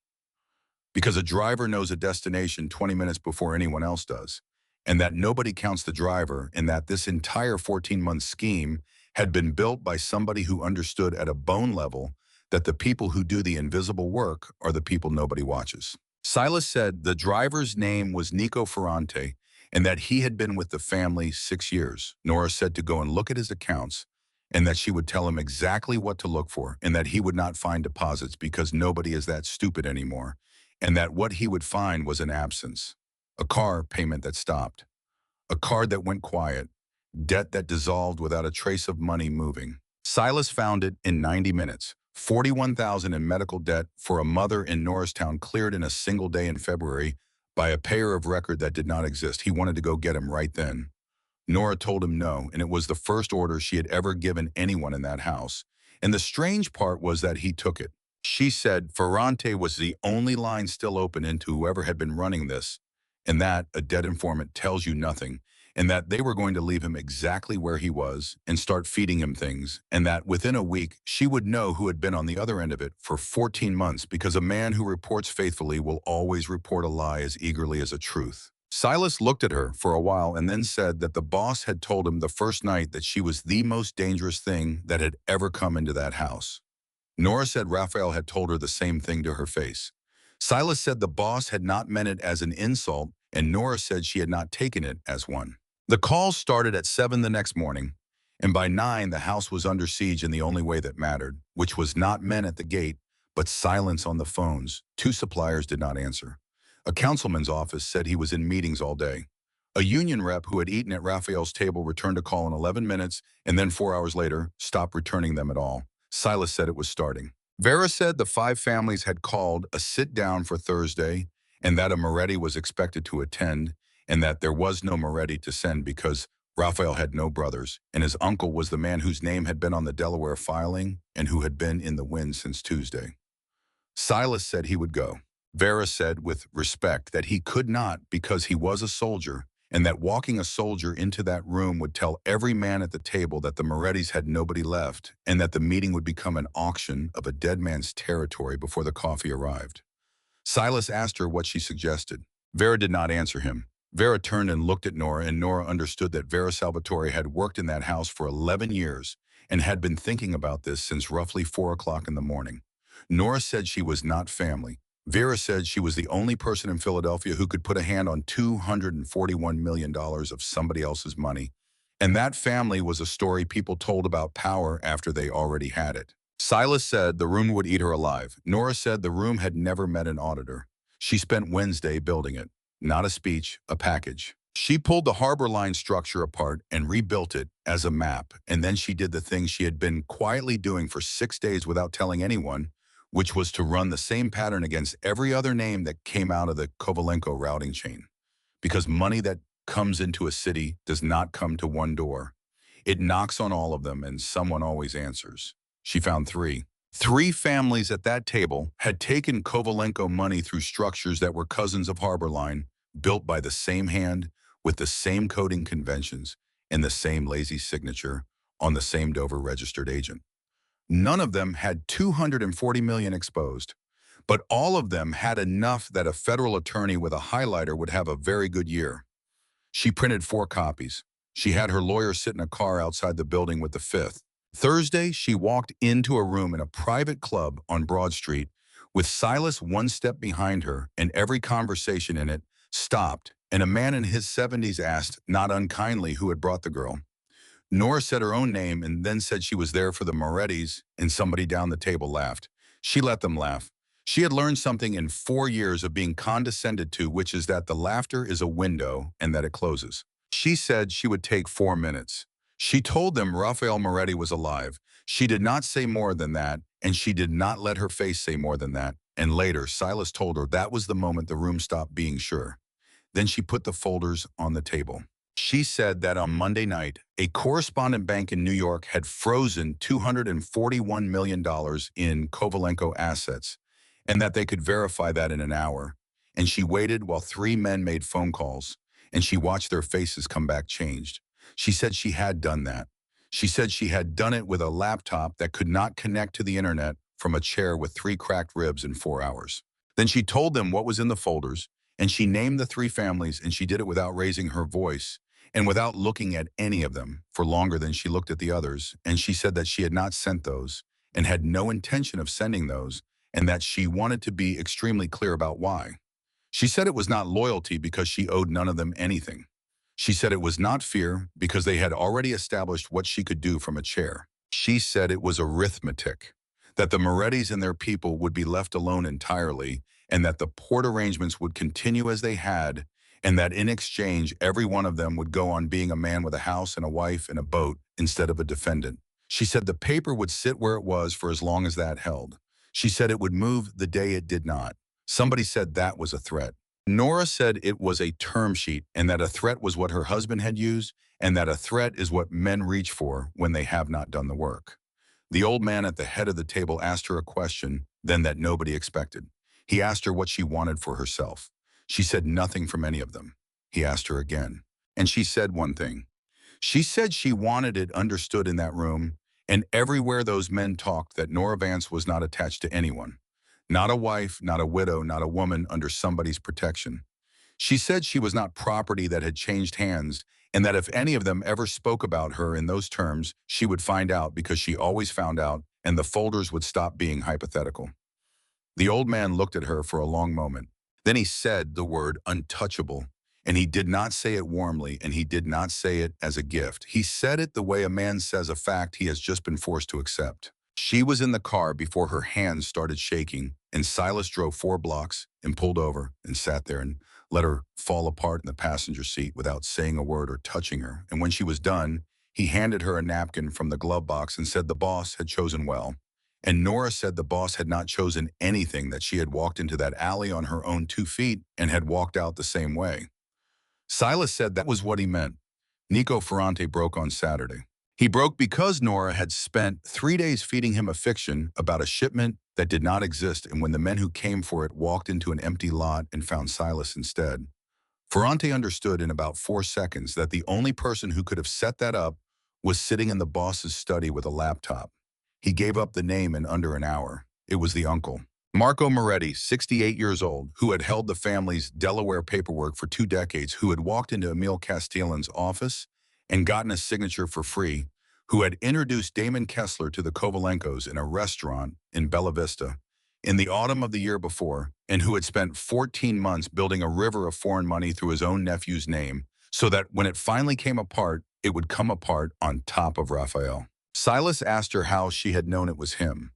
Because a driver knows a destination 20 minutes before anyone else does, and that nobody counts the driver, and that this entire 14-month scheme had been built by somebody who understood at a bone level that the people who do the invisible work are the people nobody watches. Silas said the driver's name was Nico Ferrante, and that he had been with the family 6 years. Nora said to go and look at his accounts, and that she would tell him exactly what to look for, and that he would not find deposits because nobody is that stupid anymore, and that what he would find was an absence, a car payment that stopped, a card that went quiet, debt that dissolved without a trace of money moving. Silas found it in 90 minutes. 41,000 in medical debt for a mother in Norristown cleared in a single day in February by a payer of record that did not exist. He wanted to go get him right then. Nora told him no, and it was the first order she had ever given anyone in that house. And the strange part was that he took it. She said Ferrante was the only line still open into whoever had been running this, and that a dead informant tells you nothing, and that they were going to leave him exactly where he was and start feeding him things, and that within a week she would know who had been on the other end of it for 14 months, because a man who reports faithfully will always report a lie as eagerly as a truth. Silas looked at her for a while and then said that the boss had told him the first night that she was the most dangerous thing that had ever come into that house. Nora said Raphael had told her the same thing to her face. Silas said the boss had not meant it as an insult, and Nora said she had not taken it as one. The calls started at 7 the next morning, and by 9 the house was under siege in the only way that mattered, which was not men at the gate, but silence on the phones. 2 suppliers did not answer. A councilman's office said he was in meetings all day. A union rep who had eaten at Raphael's table returned a call in 11 minutes, and then 4 hours later stopped returning them at all. Silas said it was starting. Vera said the 5 families had called a sit-down for Thursday, and that a Moretti was expected to attend, and that there was no Moretti to send because Raphael had no brothers, and his uncle was the man whose name had been on the Delaware filing and who had been in the wind since Tuesday. Silas said he would go. Vera said with respect that he could not because he was a soldier, and that walking a soldier into that room would tell every man at the table that the Morettis had nobody left, and that the meeting would become an auction of a dead man's territory before the coffee arrived. Silas asked her what she suggested. Vera did not answer him. Vera turned and looked at Nora, and Nora understood that Vera Salvatore had worked in that house for 11 years and had been thinking about this since roughly 4 o'clock in the morning. Nora said she was not family. Vera said she was the only person in Philadelphia who could put a hand on $241 million of somebody else's money. And that family was a story people told about power after they already had it. Silas said the room would eat her alive. Nora said the room had never met an auditor. She spent Wednesday building it. Not a speech, a package. She pulled the harbor line structure apart and rebuilt it as a map, and then she did the thing she had been quietly doing for 6 days without telling anyone, which was to run the same pattern against every other name that came out of the Kovalenko routing chain. Because money that comes into a city does not come to one door. It knocks on all of them, and someone always answers. She found 3. 3 families at that table had taken Kovalenko money through structures that were cousins of Harborline, built by the same hand, with the same coding conventions, and the same lazy signature on the same Dover registered agent. None of them had 240 million exposed, but all of them had enough that a federal attorney with a highlighter would have a very good year. She printed 4 copies. She had her lawyer sit in a car outside the building with the 5th. Thursday, she walked into a room in a private club on Broad Street with Silas 1 step behind her, and every conversation in it stopped, and a man in his 70s asked, not unkindly, who had brought the girl. Nora said her own name and then said she was there for the Morettis, and somebody down the table laughed. She let them laugh. She had learned something in 4 years of being condescended to, which is that the laughter is a window and that it closes. She said she would take 4 minutes. She told them Raphael Moretti was alive. She did not say more than that, and she did not let her face say more than that. And later, Silas told her that was the moment the room stopped being sure. Then she put the folders on the table. She said that on Monday night, a correspondent bank in New York had frozen $241 million in Kovalenko assets, and that they could verify that in an hour. And she waited while three men made phone calls, and she watched their faces come back changed. She said she had done that. She said she had done it with a laptop that could not connect to the internet from a chair with three cracked ribs in 4 hours. Then she told them what was in the folders, and she named the three families, and she did it without raising her voice and without looking at any of them for longer than she looked at the others. And she said that she had not sent those and had no intention of sending those, and that she wanted to be extremely clear about why. She said it was not loyalty because she owed none of them anything. She said it was not fear because they had already established what she could do from a chair. She said it was arithmetic, that the Morettis and their people would be left alone entirely, and that the port arrangements would continue as they had, and that in exchange, every one of them would go on being a man with a house and a wife and a boat instead of a defendant. She said the paper would sit where it was for as long as that held. She said it would move the day it did not. Somebody said that was a threat. Nora said it was a term sheet and that a threat was what her husband had used, and that a threat is what men reach for when they have not done the work. The old man at the head of the table asked her a question then that nobody expected. He asked her what she wanted for herself. She said nothing from any of them. He asked her again, and she said one thing. She said she wanted it understood in that room and everywhere those men talked that Nora Vance was not attached to anyone. Not a wife, not a widow, not a woman under somebody's protection. She said she was not property that had changed hands, and that if any of them ever spoke about her in those terms, she would find out because she always found out, and the folders would stop being hypothetical. The old man looked at her for a long moment. Then he said the word untouchable, and he did not say it warmly, and he did not say it as a gift. He said it the way a man says a fact he has just been forced to accept. She was in the car before her hands started shaking, and Silas drove 4 blocks and pulled over and sat there and let her fall apart in the passenger seat without saying a word or touching her. And when she was done, he handed her a napkin from the glove box and said the boss had chosen well. And Nora said the boss had not chosen anything, that she had walked into that alley on her own 2 feet and had walked out the same way. Silas said that was what he meant. Nico Ferrante broke on Saturday. He broke because Nora had spent 3 days feeding him a fiction about a shipment that did not exist, and when the men who came for it walked into an empty lot and found Silas instead. Ferrante understood in about 4 seconds that the only person who could have set that up was sitting in the boss's study with a laptop. He gave up the name in under an hour. It was the uncle. Marco Moretti, 68 years old, who had held the family's Delaware paperwork for 2 decades, who had walked into Emil Castellan's office and gotten a signature for free, who had introduced Damon Kessler to the Kovalenkos in a restaurant in Bella Vista in the autumn of the year before, and who had spent 14 months building a river of foreign money through his own nephew's name, so that when it finally came apart, it would come apart on top of Raphael. Silas asked her how she had known it was him.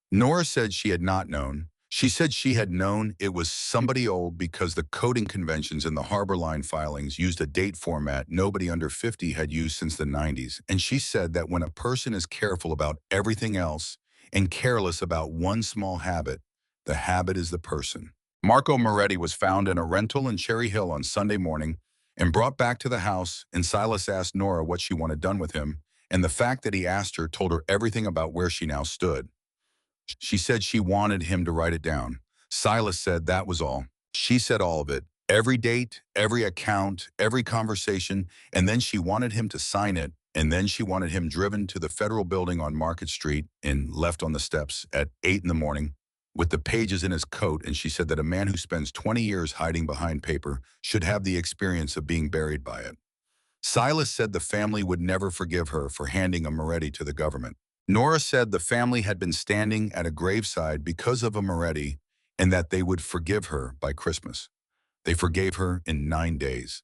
Nora said she had not known. She said she had known it was somebody old because the coding conventions in the Harbor Line filings used a date format nobody under 50 had used since the 90s. And she said that when a person is careful about everything else and careless about one small habit, the habit is the person. Marco Moretti was found in a rental in Cherry Hill on Sunday morning and brought back to the house, and Silas asked Nora what she wanted done with him, and the fact that he asked her told her everything about where she now stood. She said she wanted him to write it down. Silas said that was all. She said all of it. Every date, every account, every conversation, and then she wanted him to sign it, and then she wanted him driven to the federal building on Market Street and left on the steps at 8 in the morning with the pages in his coat, and she said that a man who spends 20 years hiding behind paper should have the experience of being buried by it. Silas said the family would never forgive her for handing a Moretti to the government. Nora said the family had been standing at a graveside because of a Moretti and that they would forgive her by Christmas. They forgave her in 9 days.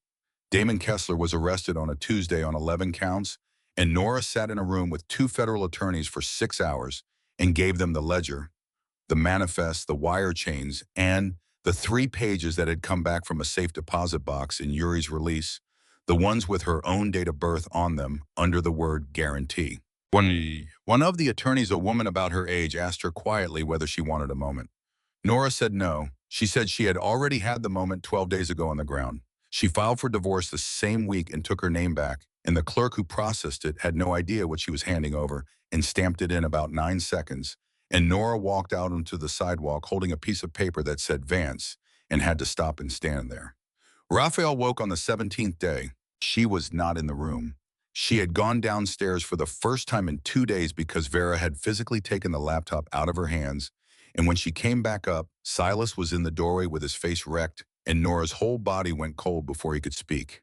Damon Kessler was arrested on a Tuesday on 11 counts, and Nora sat in a room with 2 federal attorneys for 6 hours and gave them the ledger, the manifest, the wire chains, and the 3 pages that had come back from a safe deposit box in Yuri's release, the ones with her own date of birth on them under the word guarantee. One of the attorneys, a woman about her age, asked her quietly whether she wanted a moment. Nora said no. She said she had already had the moment 12 days ago on the ground. She filed for divorce the same week and took her name back, and the clerk who processed it had no idea what she was handing over and stamped it in about 9 seconds. And Nora walked out onto the sidewalk holding a piece of paper that said Vance and had to stop and stand there. Raphael woke on the 17th day. She was not in the room. She had gone downstairs for the first time in 2 days because Vera had physically taken the laptop out of her hands, and when she came back up, Silas was in the doorway with his face wrecked, and Nora's whole body went cold before he could speak.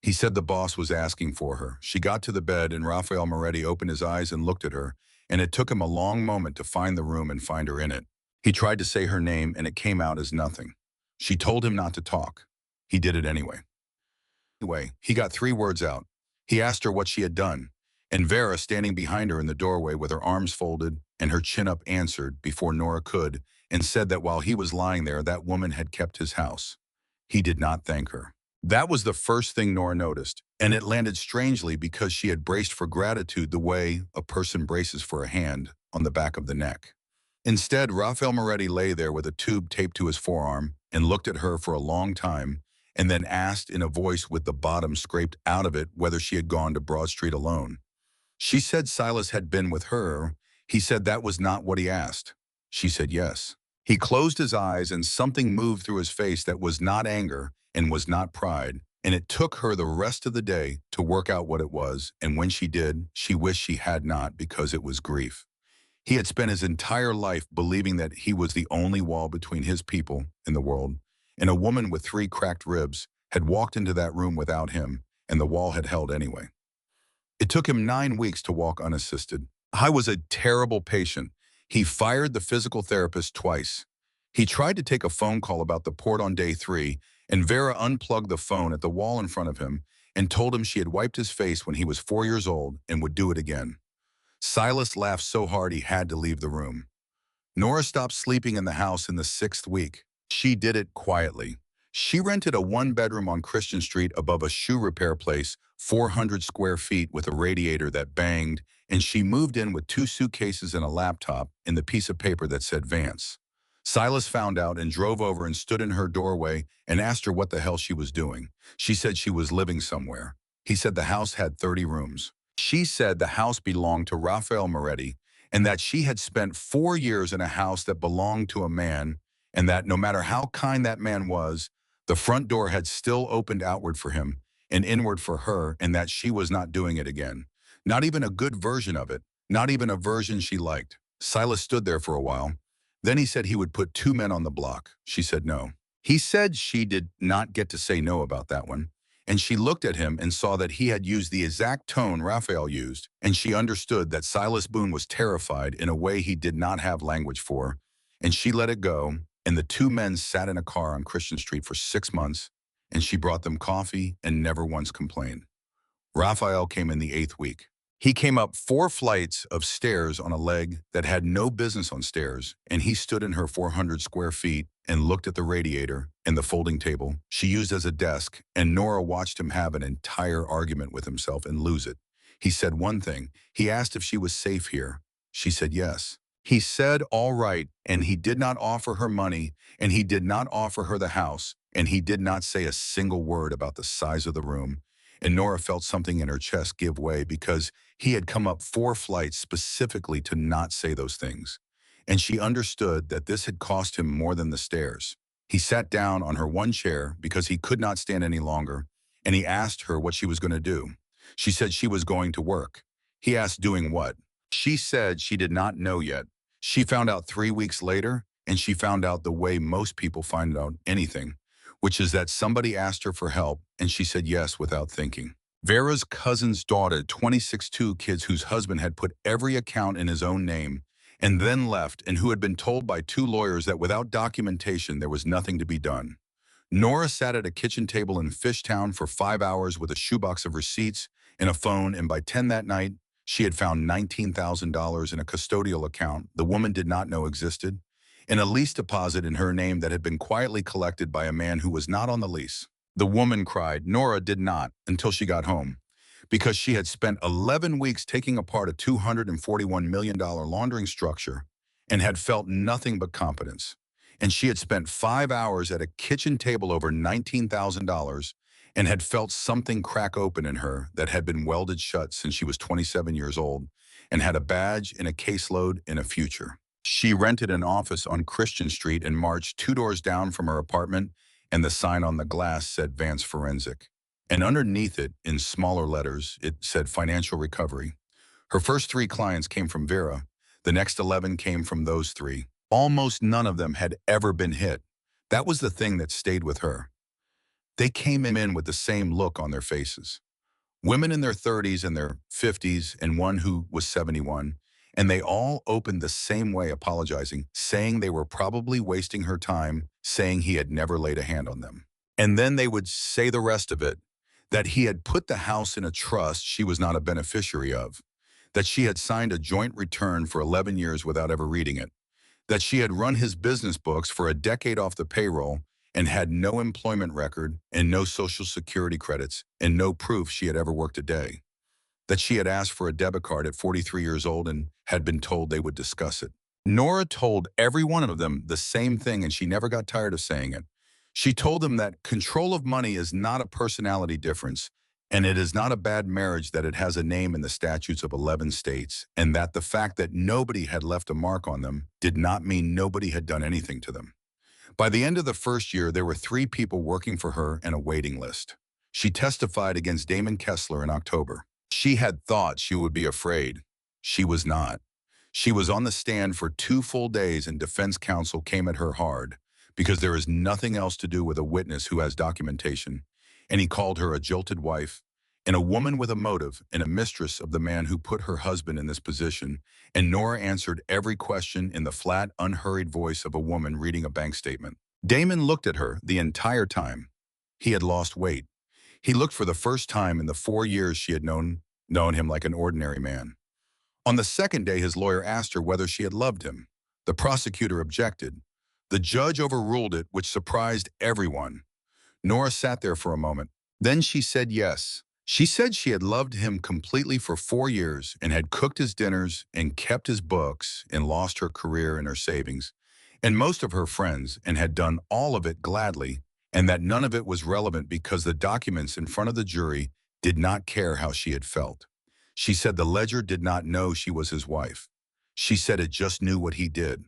He said the boss was asking for her. She got to the bed, and Raphael Moretti opened his eyes and looked at her, and it took him a long moment to find the room and find her in it. He tried to say her name, and it came out as nothing. She told him not to talk. He did it anyway. He got 3 words out. He asked her what she had done, and Vera, standing behind her in the doorway with her arms folded and her chin up, answered before Nora could and said that while he was lying there, that woman had kept his house. He did not thank her. That was the first thing Nora noticed, and it landed strangely because she had braced for gratitude the way a person braces for a hand on the back of the neck. Instead, Raphael Moretti lay there with a tube taped to his forearm and looked at her for a long time, and then asked in a voice with the bottom scraped out of it whether she had gone to Broad Street alone. She said Silas had been with her. He said that was not what he asked. She said yes. He closed his eyes and something moved through his face that was not anger and was not pride, and it took her the rest of the day to work out what it was, and when she did, she wished she had not because it was grief. He had spent his entire life believing that he was the only wall between his people and the world, and a woman with 3 cracked ribs had walked into that room without him, and the wall had held anyway. It took him 9 weeks to walk unassisted. I was a terrible patient. He fired the physical therapist twice. He tried to take a phone call about the port on day 3, and Vera unplugged the phone at the wall in front of him and told him she had wiped his face when he was 4 years old and would do it again. Silas laughed so hard he had to leave the room. Nora stopped sleeping in the house in the 6th week. She did it quietly. She rented a 1-bedroom on Christian Street above a shoe repair place, 400 square feet with a radiator that banged, and she moved in with 2 suitcases and a laptop and the piece of paper that said Vance. Silas found out and drove over and stood in her doorway and asked her what the hell she was doing. She said she was living somewhere. He said the house had 30 rooms. She said the house belonged to Raphael Moretti and that she had spent 4 years in a house that belonged to a man, and that no matter how kind that man was, the front door had still opened outward for him and inward for her, and that she was not doing it again. Not even a good version of it, not even a version she liked. Silas stood there for a while. Then he said he would put 2 men on the block. She said no. He said she did not get to say no about that one, and she looked at him and saw that he had used the exact tone Raphael used, and she understood that Silas Boone was terrified in a way he did not have language for, and she let it go, and the 2 men sat in a car on Christian Street for 6 months, and she brought them coffee and never once complained. Raphael came in the 8th week. He came up 4 flights of stairs on a leg that had no business on stairs, and he stood in her 400 square feet and looked at the radiator and the folding table she used as a desk, and Nora watched him have an entire argument with himself and lose it. He said one thing. He asked if she was safe here. She said yes. He said all right, and he did not offer her money, and he did not offer her the house, and he did not say a single word about the size of the room. And Nora felt something in her chest give way because he had come up 4 flights specifically to not say those things. And she understood that this had cost him more than the stairs. He sat down on her 1 chair because he could not stand any longer, and he asked her what she was going to do. She said she was going to work. He asked doing what? She said she did not know yet. She found out 3 weeks later, and she found out the way most people find out anything, which is that somebody asked her for help, and she said yes without thinking. Vera's cousin's daughter, 26 kids whose husband had put every account in his own name and then left, and who had been told by 2 lawyers that without documentation there was nothing to be done. Nora sat at a kitchen table in Fishtown for 5 hours with a shoebox of receipts and a phone, and by 10 that night, she had found $19,000 in a custodial account the woman did not know existed, and a lease deposit in her name that had been quietly collected by a man who was not on the lease. The woman cried. Nora did not until she got home, because she had spent 11 weeks taking apart a $241 million laundering structure and had felt nothing but competence. and she had spent 5 hours at a kitchen table over $19,000 and had felt something crack open in her that had been welded shut since she was 27 years old and had a badge and a caseload and a future. She rented an office on Christian Street and marched 2 doors down from her apartment, and the sign on the glass said Vance Forensic. And underneath it, in smaller letters, it said financial recovery. Her first 3 clients came from Vera. The next 11 came from those 3. Almost none of them had ever been hit. That was the thing that stayed with her. They came in with the same look on their faces. Women in their 30s and their 50s, and one who was 71, and they all opened the same way, apologizing, saying they were probably wasting her time, saying he had never laid a hand on them. And then they would say the rest of it, that he had put the house in a trust she was not a beneficiary of, that she had signed a joint return for 11 years without ever reading it, that she had run his business books for a decade off the payroll and had no employment record and no Social Security credits and no proof she had ever worked a day, that she had asked for a debit card at 43 years old and had been told they would discuss it. Nora told every one of them the same thing, and she never got tired of saying it. She told them that control of money is not a personality difference, and it is not a bad marriage that it has a name in the statutes of 11 states, and that the fact that nobody had left a mark on them did not mean nobody had done anything to them. By the end of the first year, there were 3 people working for her and a waiting list. She testified against Damon Kessler in October. She had thought she would be afraid. She was not. She was on the stand for 2 full days, and defense counsel came at her hard because there is nothing else to do with a witness who has documentation, and he called her a jilted wife and a woman with a motive and a mistress of the man who put her husband in this position, and Nora answered every question in the flat, unhurried voice of a woman reading a bank statement. Damon looked at her the entire time. He had lost weight. He looked for the first time in the 4 years she had known him like an ordinary man. On the second day, his lawyer asked her whether she had loved him. The prosecutor objected. The judge overruled it, which surprised everyone. Nora sat there for a moment. Then she said yes. She said she had loved him completely for 4 years and had cooked his dinners and kept his books and lost her career and her savings and most of her friends and had done all of it gladly, and that none of it was relevant because the documents in front of the jury did not care how she had felt. She said the ledger did not know she was his wife. She said it just knew what he did.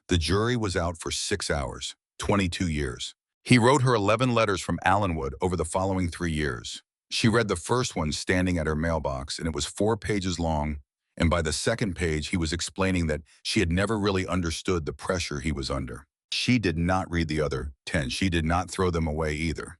The jury was out for 6 hours, 22 years. He wrote her 11 letters from Allenwood over the following 3 years. She read the first one standing at her mailbox, and it was 4 pages long, and by the second page he was explaining that she had never really understood the pressure he was under. She did not read the other 10. She did not throw them away either.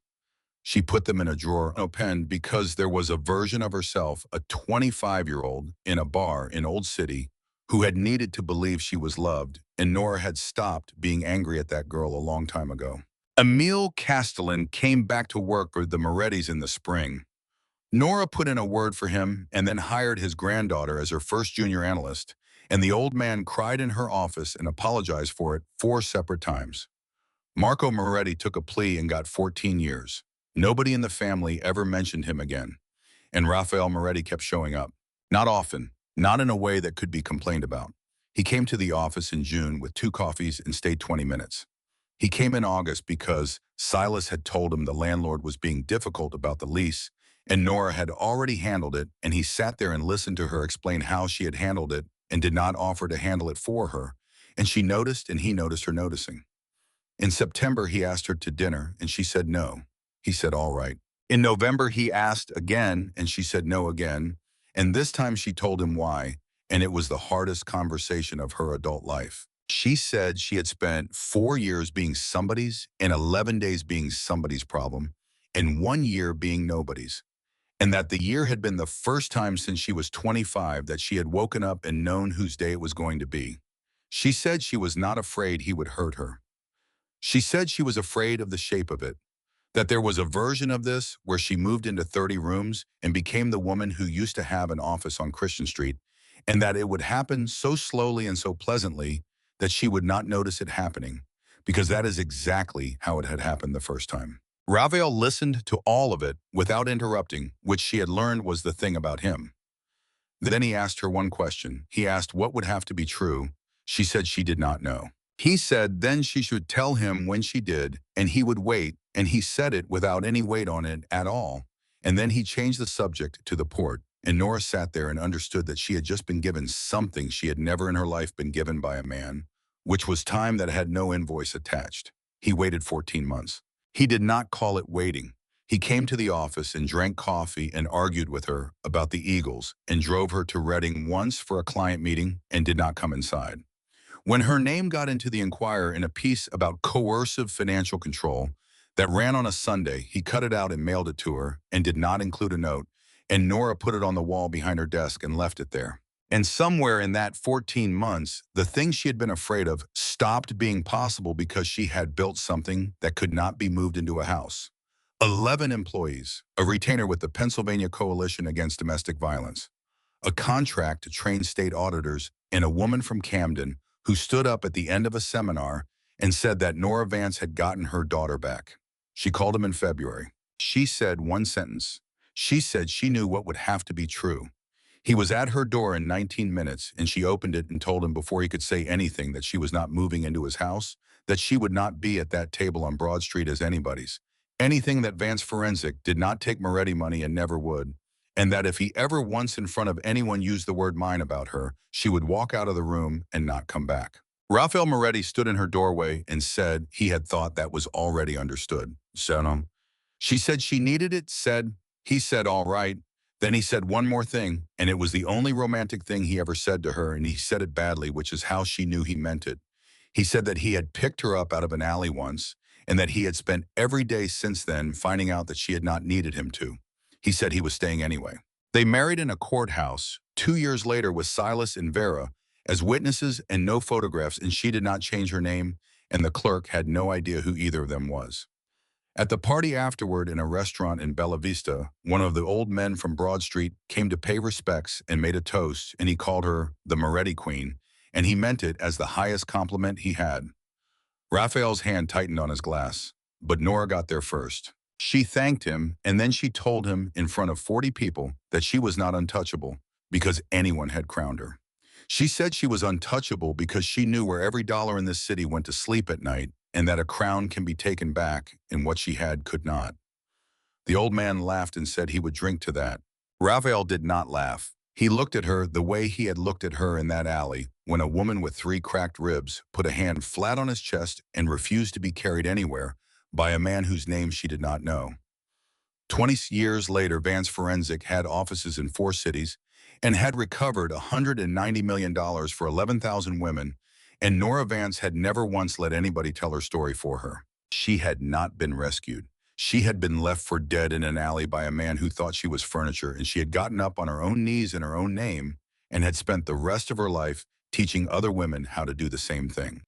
She put them in a drawer, no pen, because there was a version of herself, a 25-year-old, in a bar in Old City who had needed to believe she was loved, and Nora had stopped being angry at that girl a long time ago. Emil Castellan came back to work with the Morettis in the spring. Nora put in a word for him and then hired his granddaughter as her first junior analyst, and the old man cried in her office and apologized for it 4 separate times. Marco Moretti took a plea and got 14 years. Nobody in the family ever mentioned him again, and Rafael Moretti kept showing up. Not often, not in a way that could be complained about. He came to the office in June with 2 coffees and stayed 20 minutes. He came in August because Silas had told him the landlord was being difficult about the lease, and Nora had already handled it, and he sat there and listened to her explain how she had handled it and did not offer to handle it for her, and she noticed and he noticed her noticing. In September, he asked her to dinner, and she said no. He said, all right. In November, he asked again, and she said no again, and this time she told him why, and it was the hardest conversation of her adult life. She said she had spent 4 years being somebody's and 11 days being somebody's problem and 1 year being nobody's, and that the year had been the first time since she was 25 that she had woken up and known whose day it was going to be. She said she was not afraid he would hurt her. She said she was afraid of the shape of it, that there was a version of this where she moved into 30 rooms and became the woman who used to have an office on Christian Street, and that it would happen so slowly and so pleasantly that she would not notice it happening, because that is exactly how it had happened the first time. Rafael listened to all of it without interrupting, which she had learned was the thing about him. Then he asked her one question. He asked what would have to be true. She said she did not know. He said then she should tell him when she did, and he would wait, and he said it without any weight on it at all. And then he changed the subject to the port, and Nora sat there and understood that she had just been given something she had never in her life been given by a man, which was time that had no invoice attached. He waited 14 months. He did not call it waiting. He came to the office and drank coffee and argued with her about the Eagles and drove her to Reading once for a client meeting and did not come inside. When her name got into the Enquirer in a piece about coercive financial control that ran on a Sunday, he cut it out and mailed it to her and did not include a note, and Nora put it on the wall behind her desk and left it there. And somewhere in that 14 months, the thing she had been afraid of stopped being possible because she had built something that could not be moved into a house. 11 employees, a retainer with the Pennsylvania Coalition Against Domestic Violence, a contract to train state auditors, and a woman from Camden who stood up at the end of a seminar and said that Nora Vance had gotten her daughter back. She called him in February. She said one sentence. She said she knew what would have to be true. He was at her door in 19 minutes, and she opened it and told him before he could say anything that she was not moving into his house, that she would not be at that table on Broad Street as anybody's. Anything that Vance Forensic did not take Moretti money and never would, and that if he ever once in front of anyone used the word mine about her, she would walk out of the room and not come back. Raphael Moretti stood in her doorway and said he had thought that was already understood. She said she needed it, he said, all right. Then he said one more thing, and it was the only romantic thing he ever said to her, and he said it badly, which is how she knew he meant it. He said that he had picked her up out of an alley once, and that he had spent every day since then finding out that she had not needed him to. He said he was staying anyway. They married in a courthouse 2 years later with Silas and Vera as witnesses and no photographs, and she did not change her name, and the clerk had no idea who either of them was. At the party afterward in a restaurant in Bella Vista, one of the old men from Broad Street came to pay respects and made a toast, and he called her the Moretti Queen, and he meant it as the highest compliment he had. Raphael's hand tightened on his glass, but Nora got there first. She thanked him, and then she told him in front of 40 people that she was not untouchable because anyone had crowned her. She said she was untouchable because she knew where every dollar in this city went to sleep at night, and that a crown can be taken back and what she had could not. The old man laughed and said he would drink to that. Raphael did not laugh. He looked at her the way he had looked at her in that alley when a woman with 3 cracked ribs put a hand flat on his chest and refused to be carried anywhere by a man whose name she did not know. 20 years later, Vance Forensic had offices in 4 cities and had recovered $190 million for 11,000 women, and Nora Vance had never once let anybody tell her story for her. She had not been rescued. She had been left for dead in an alley by a man who thought she was furniture, and she had gotten up on her own knees in her own name and had spent the rest of her life teaching other women how to do the same thing.